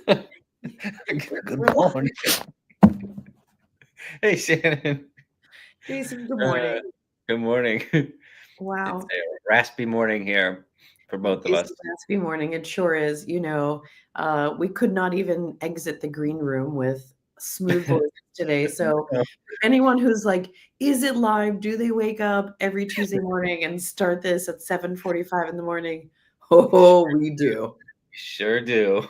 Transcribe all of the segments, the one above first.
Good morning. Hey, Shannon. Jason, good Uh, morning. good morning. It's Wow. a raspy morning here for It both of is us. a raspy morning. It sure is. We could not even exit the green room with smooth voices today. So, for anyone who's like, is it live? Do they wake up every Tuesday morning and start this at 7:45 in the morning? Oh, we do. Sure do.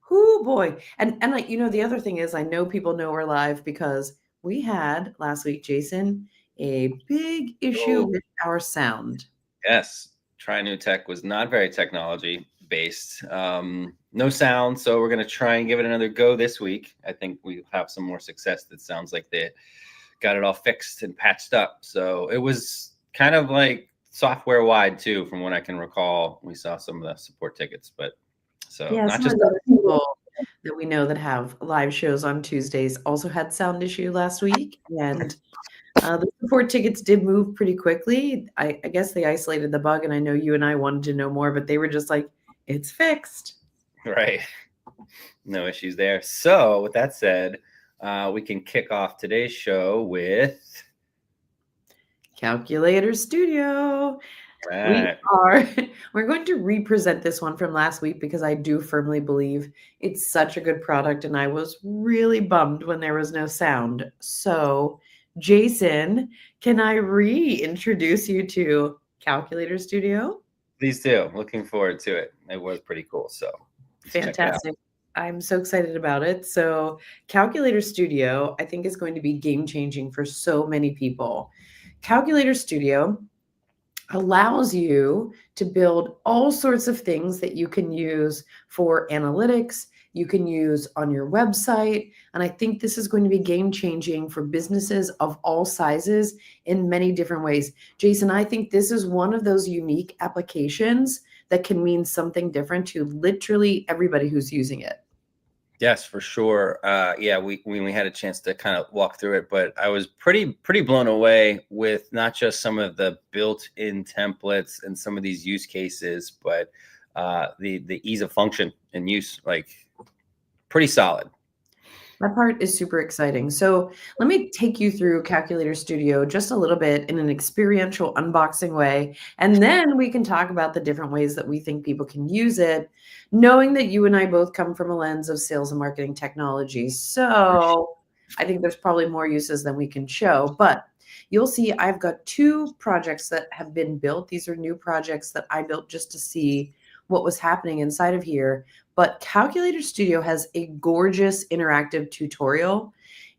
Oh boy. And like, the other thing is I know people know we're live because we had last week, Jason, a big issue Oh, with our sound. yes. Try New Tech was not very technology based. No sound, so we're going to try and give it another go this week. I think we have some more success. That sounds like they got it all fixed and patched up. So it was kind of like software wide too, from what I can recall. We saw some of the support tickets, but so Yeah, not some of just the other people that we know that have live shows on Tuesdays also had sound issue last week, and the support tickets did move pretty quickly. I guess they isolated the bug, and I know you and I wanted to know more, but they were just like, "It's fixed." right. No issues there. So with that said, we can kick off today's show with Calculator Studio. We right. are we're going to represent this one from last week because I do firmly believe it's such a good product, and I was really bummed when there was no sound. So, Jason, can I reintroduce you to Calculator Studio? These two. Looking forward to it. It was pretty cool. So let's check it out. Fantastic. I'm so excited about it. So, Calculator Studio, I think, is going to be game changing for so many people. Calculator Studio allows you to build all sorts of things that you can use for analytics, you can use on your website. And I think this is going to be game changing for businesses of all sizes in many different ways. Jason, I think this is one of those unique applications that can mean something different to literally everybody who's using it. Yes, for sure. Yeah, we had a chance to kind of walk through it, but I was pretty blown away with not just some of the built-in templates and some of these use cases, but the ease of function and use, like pretty solid. That part is super exciting. So let me take you through Calculator Studio just a little bit in an experiential unboxing way. And then we can talk about the different ways that we think people can use it, knowing that you and I both come from a lens of sales and marketing technology. So I think there's probably more uses than we can show. But you'll see I've got two projects that have been built. These are new projects that I built just to see what was happening inside of here. But Calculator Studio has a gorgeous interactive tutorial.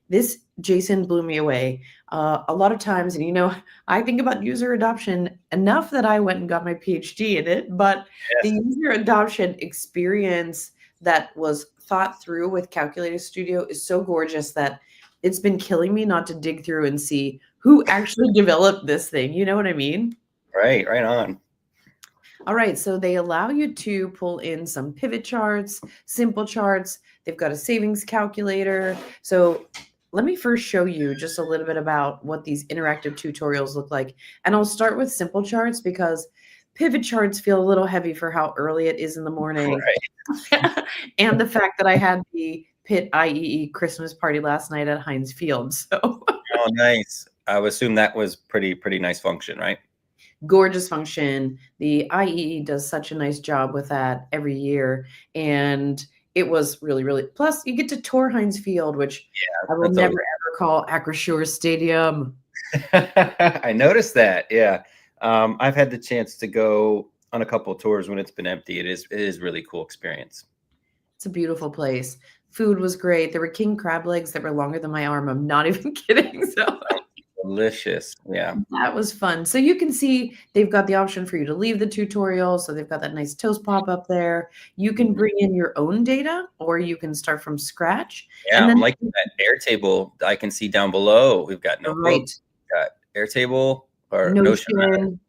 This, Jason, blew me away. A lot of times, and I think about user adoption enough that I went and got my PhD in it, but the Yes. user adoption experience that was thought through with Calculator Studio is so gorgeous that it's been killing me not to dig through and see who actually developed this thing. You know what I mean? Right on. All right, so they allow you to pull in some pivot charts, simple charts. They've got a savings calculator. So let me first show you just a little bit about what these interactive tutorials look like. And I'll start with simple charts because pivot charts feel a little heavy for how early it is in the morning. Right. And the fact that I had the Pitt IEE Christmas party last night at Heinz Field. So Oh, nice. I would assume that was pretty nice function, right? gorgeous function. The IEE does such a nice job with that every year. And it was really, really, plus you get to tour Heinz Field, which I will That's never always. ever call Acrisure Stadium. I noticed that. Yeah. I've had the chance to go on a couple of tours when it's been empty. It is really cool experience. It's a beautiful place. Food was great. There were king crab legs that were longer than my arm. I'm not even kidding. So Delicious. Yeah. that was fun. So you can see they've got the option for you to leave the tutorial. So they've got that nice toast pop up there. You can Mhm. bring in your own data or you can start from scratch. Yeah. And I'm then, liking that Airtable. I can see down below. We've got right, notebooks, got Airtable or Notion. Notion,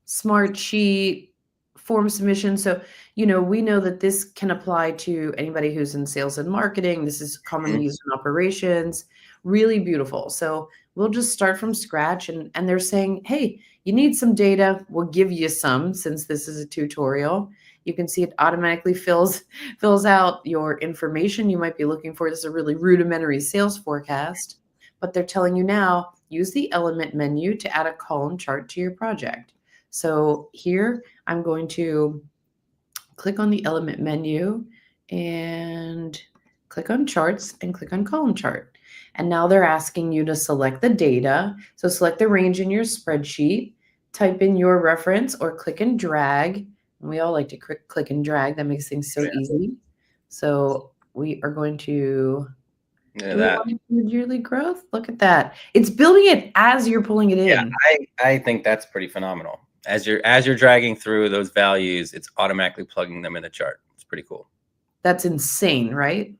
Smartsheet, form submission. So, we know that this can apply to anybody who's in sales and marketing. This is commonly Mhm. used in operations. Really beautiful. So we'll just start from scratch and they're saying, hey, you need some data. We'll give you some since this is a tutorial. You can see it automatically fills out your information you might be looking for. This is a really rudimentary sales forecast, but they're telling you now, use the element menu to add a column chart to your project. So here I'm going to click on the element menu and click on charts and click on column chart. And now they're asking you to select the data. So select the range in your spreadsheet, type in your reference or click and drag. And we all like to click and drag. That makes things so easy. So we are going to Look at that. Yearly growth. Look at that. It's building it as you're pulling it in. Yeah, I think that's pretty phenomenal. As you're dragging through those values, it's automatically plugging them in the chart. It's pretty cool. That's insane, right?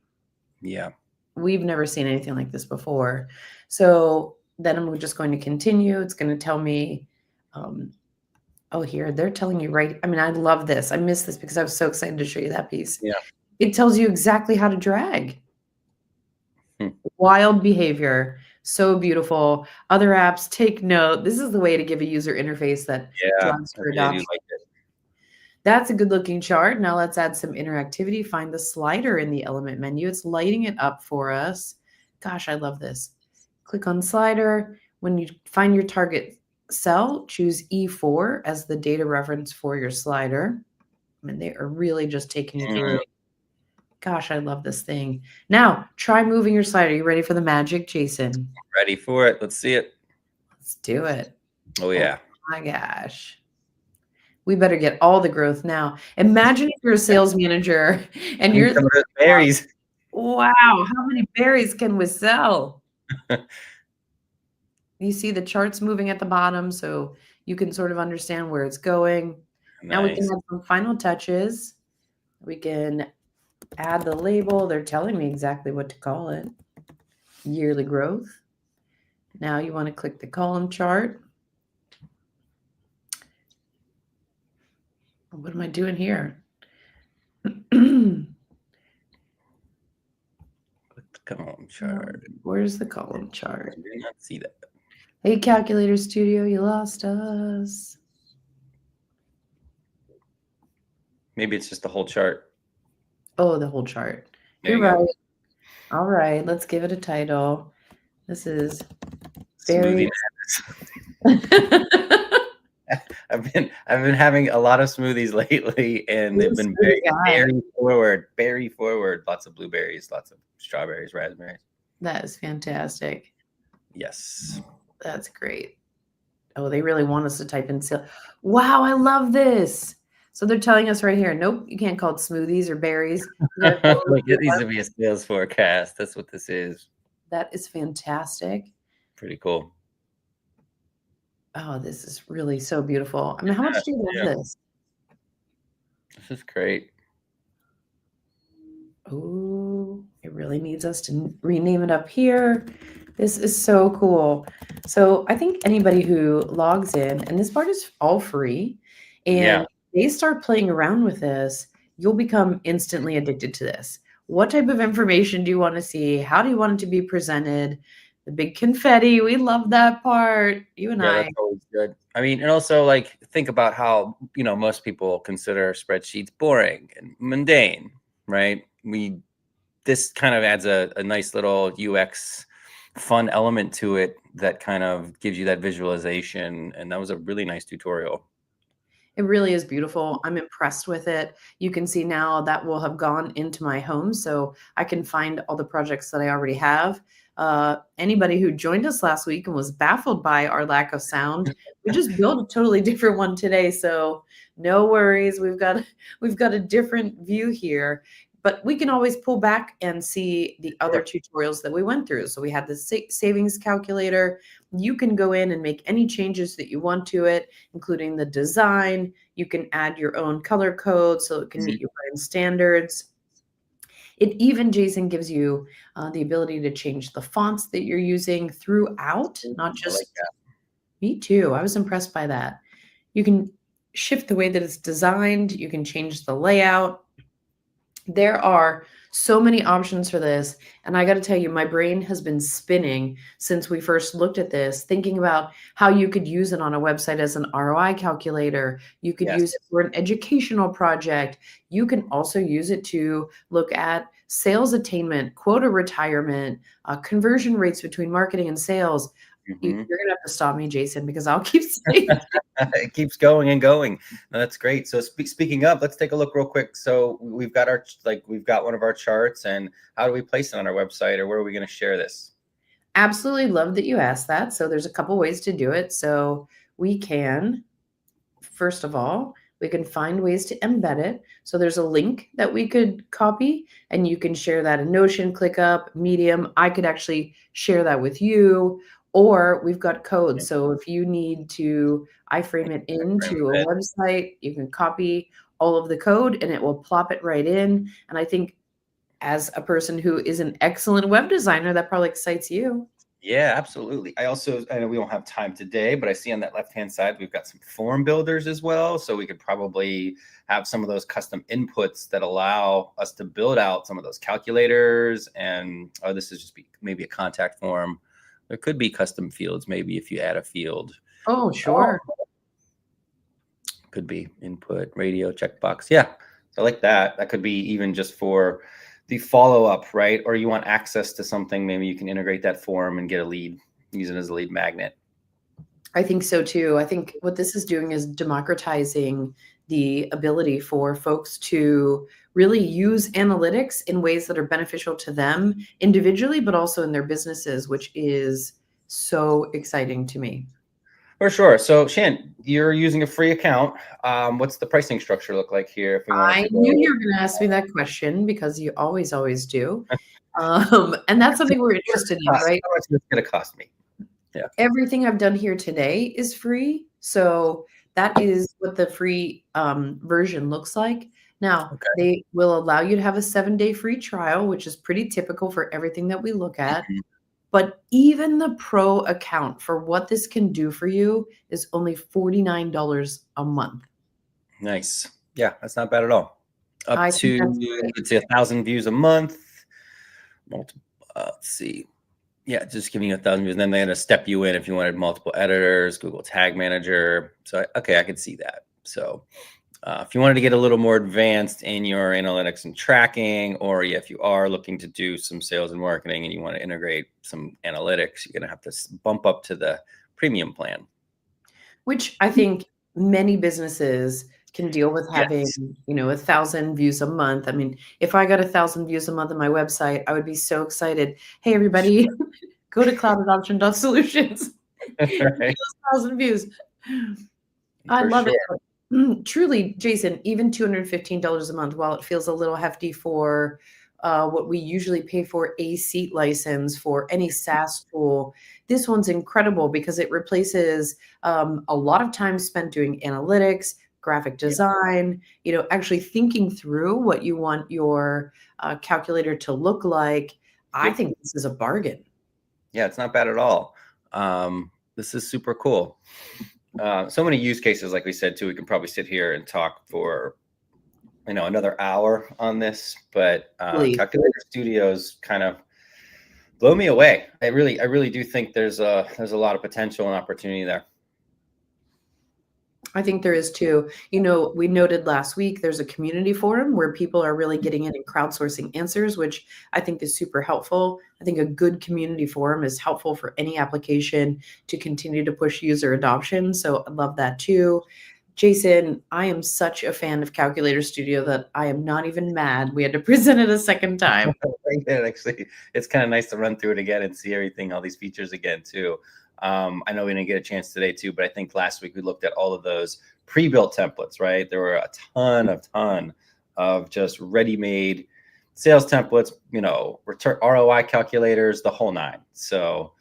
Yeah. We've never seen anything like this before. So then I'm just going to continue. It's going to tell me, oh, here, they're telling you, right? I mean, I love this. I missed this because I was so excited to show you that piece. Yeah. It tells you exactly how to drag. Wild behavior. So beautiful. Other apps, take note. This is the way to give a user interface that drives for adoption. Like it. That's a good looking chart. Now let's add some interactivity. Find the slider in the element menu. It's lighting it up for us. Gosh, I love this. Click on slider. When you find your target cell, choose E4 as the data reference for your slider. And they are really just taking you through. Gosh, I love this thing. Now, try moving your slider. Are you ready for the magic, Jason? Ready for it. Let's see it. Let's do it. Oh, yeah. Oh, my gosh. We better get all the growth now. Imagine if you're a sales manager and you're some of those berries. Wow, how many berries can we sell? You see the charts moving at the bottom, so you can sort of understand where it's going. Nice. Now we can add some final touches. We can add the label. They're telling me exactly what to call it. Yearly growth. Now you want to click the column chart. What am I doing here? Column chart. Where's the column chart? I did not see that. Hey, Calculator Studio, you lost us. Maybe it's just the whole chart. Oh, the whole chart. There You're you right. go. All right, let's give it a title. This is Smoothie Madness. I've been having a lot of smoothies lately, and they've been berry forward. Lots of blueberries, lots of strawberries, raspberries. That is fantastic. Yes, that's great. Oh, they really want us to type in sale. Wow, I love this. So they're telling us right here, nope, you can't call it smoothies or berries. Like it needs to be a sales forecast. That's what this is. That is fantastic. Pretty cool. Oh, this is really so beautiful. I mean, how much do you love this? This is great. Oh, it really needs us to rename it up here. This is so cool. So I think anybody who logs in, and this part is all free, and they start playing around with this, you'll become instantly addicted to this. What type of information do you want to see? How do you want it to be presented? The big confetti. We love that part. You and I. That's always good. I mean, and also like think about how, most people consider spreadsheets boring and mundane, right? This kind of adds a nice little UX fun element to it that kind of gives you that visualization. And that was a really nice tutorial. It really is beautiful. I'm impressed with it. You can see now that will have gone into my home, so I can find all the projects that I already have. Anybody who joined us last week and was baffled by our lack of sound, we just built a totally different one today. So no worries. We've got a different view here, but we can always pull back and see the other tutorials that we went through. So we had the savings calculator. You can go in and make any changes that you want to it, including the design. You can add your own color code so it can meet your brand standards. It even, Jason, gives you the ability to change the fonts that you're using throughout, not just. Like that. Me too. I was impressed by that. You can shift the way that it's designed. You can change the layout. There are So many options for this. And I got to tell you, my brain has been spinning since we first looked at this, thinking about how you could use it on a website as an ROI calculator. You could Yes. use it for an educational project. You can also use it to look at sales attainment, quota retirement, conversion rates between marketing and sales. Mhm. You're going to have to stop me, Jason, because I'll keep saying It keeps going and going. No, that's great. So speaking of, let's take a look real quick. So we've got we've got one of our charts, and how do we place it on our website, or where are we going to share this? absolutely love that you asked that. So there's a couple ways to do it. So we can, first of all, we can find ways to embed it. So there's a link that we could copy and you can share that in Notion, ClickUp, Medium. I could actually share that with you, or we've got code. So if you need to iframe it into a website, you can copy all of the code and it will plop it right in. And I think as a person who is an excellent web designer, that probably excites you. Yeah, absolutely. I know we don't have time today, but I see on that left-hand side, we've got some form builders as well. So we could probably have some of those custom inputs that allow us to build out some of those calculators. And this is just maybe a contact form. There could be custom fields, maybe if you add a field. Oh, sure. Could be input, radio, checkbox. Yeah, so I like that. That could be even just for the follow-up, right? Or you want access to something, maybe you can integrate that form and get a lead, use it as a lead magnet. I think so too. I think what this is doing is democratizing the ability for folks to really use analytics in ways that are beneficial to them individually, but also in their businesses, which is so exciting to me. For sure. So Shan, you're using a free account. What's the pricing structure look like here if we wanted I to knew go? you were going to ask me that question because you always do. And that's something we're interested in, right? How much is this going to cost me? Yeah. Everything I've done here today is free. So that is what the free version looks like. Now, Okay. they will allow you to have a 7-day free trial, which is pretty typical for everything that we look at. Mhm. But even the pro account for what this can do for you is only $49 a month. Nice. Yeah, that's not bad at all. Up I think to, that's great. let's say, 1,000 views a month. Let's see. Yeah, just giving you 1,000 views. And then they're going to step you in if you wanted multiple editors, Google Tag Manager. So, okay, I could see that. So if you wanted to get a little more advanced in your analytics and tracking, or if you are looking to do some sales and marketing and you want to integrate some analytics, you're going to have to bump up to the premium plan. Which I think many businesses can deal with having, Yes. 1,000 views a month. I mean, if I got 1,000 views a month on my website, I would be so excited. Hey, everybody, go to cloudadoption.solutions. Right. 1,000 views. I For love sure. it. Truly, Jason, even $215 a month, while it feels a little hefty for what we usually pay for a seat license for any SaaS tool, this one's incredible because it replaces a lot of time spent doing analytics, graphic design, actually thinking through what you want your calculator to look like. I think this is a bargain. Yeah, it's not bad at all. This is super cool. So many use cases, like we said, too. We can probably sit here and talk for another hour on this, but Really. Calculator Studios kind of blow me away. I really do think there's a lot of potential and opportunity there. I think there is too. We noted last week there's a community forum where people are really getting in and crowdsourcing answers, which I think is super helpful. I think a good community forum is helpful for any application to continue to push user adoption. So I love that too. Jason, I am such a fan of Calculator Studio that I am not even mad we had to present it a second time. Actually, it's kind of nice to run through it again and see everything, all these features again too. I know we didn't get a chance today too, but I think last week we looked at all of those pre-built templates, right? There were a ton of just ready-made sales templates, return ROI calculators, the whole nine. So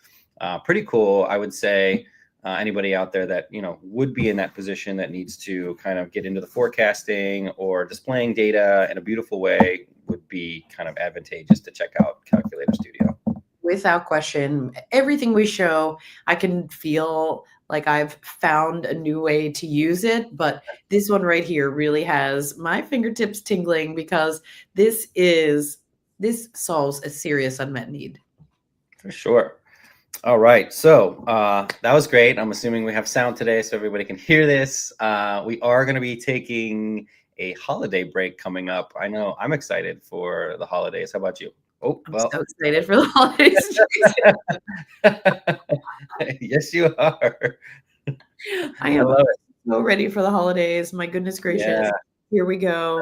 pretty cool. I would say anybody out there that, would be in that position that needs to kind of get into the forecasting or displaying data in a beautiful way would be kind of advantageous to check out Calculator Studio. Without question, everything we show, I can feel like I've found a new way to use it. But this one right here really has my fingertips tingling because this is this solves a serious unmet need. For sure. All right. So that was great. I'm assuming we have sound today so everybody can hear this. We are going to be taking a holiday break coming up. I know I'm excited for the holidays. How about you? Oh, I'm well. so excited for the holidays. Yes, you are. I am love it. so ready for the holidays. My goodness gracious. Yeah. Here we go.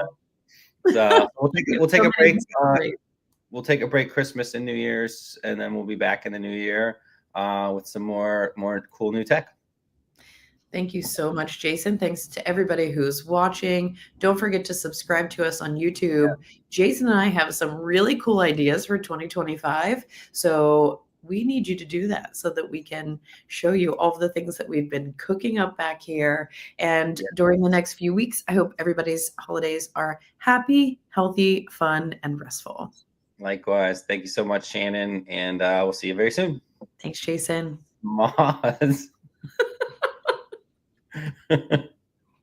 So we'll take So a break. many to celebrate. We'll take a break Christmas and New Year's, and then we'll be back in the new year with some more cool new tech. Thank you so much, Jason. Thanks to everybody who's watching. Don't forget to subscribe to us on YouTube. Jason and I have some really cool ideas for 2025. So we need you to do that so that we can show you all of the things that we've been cooking up back here. And during the next few weeks, I hope everybody's holidays are happy, healthy, fun, and restful. Likewise. Thank you so much, Shannon. And we'll see you very soon. Thanks, Jason. Moz.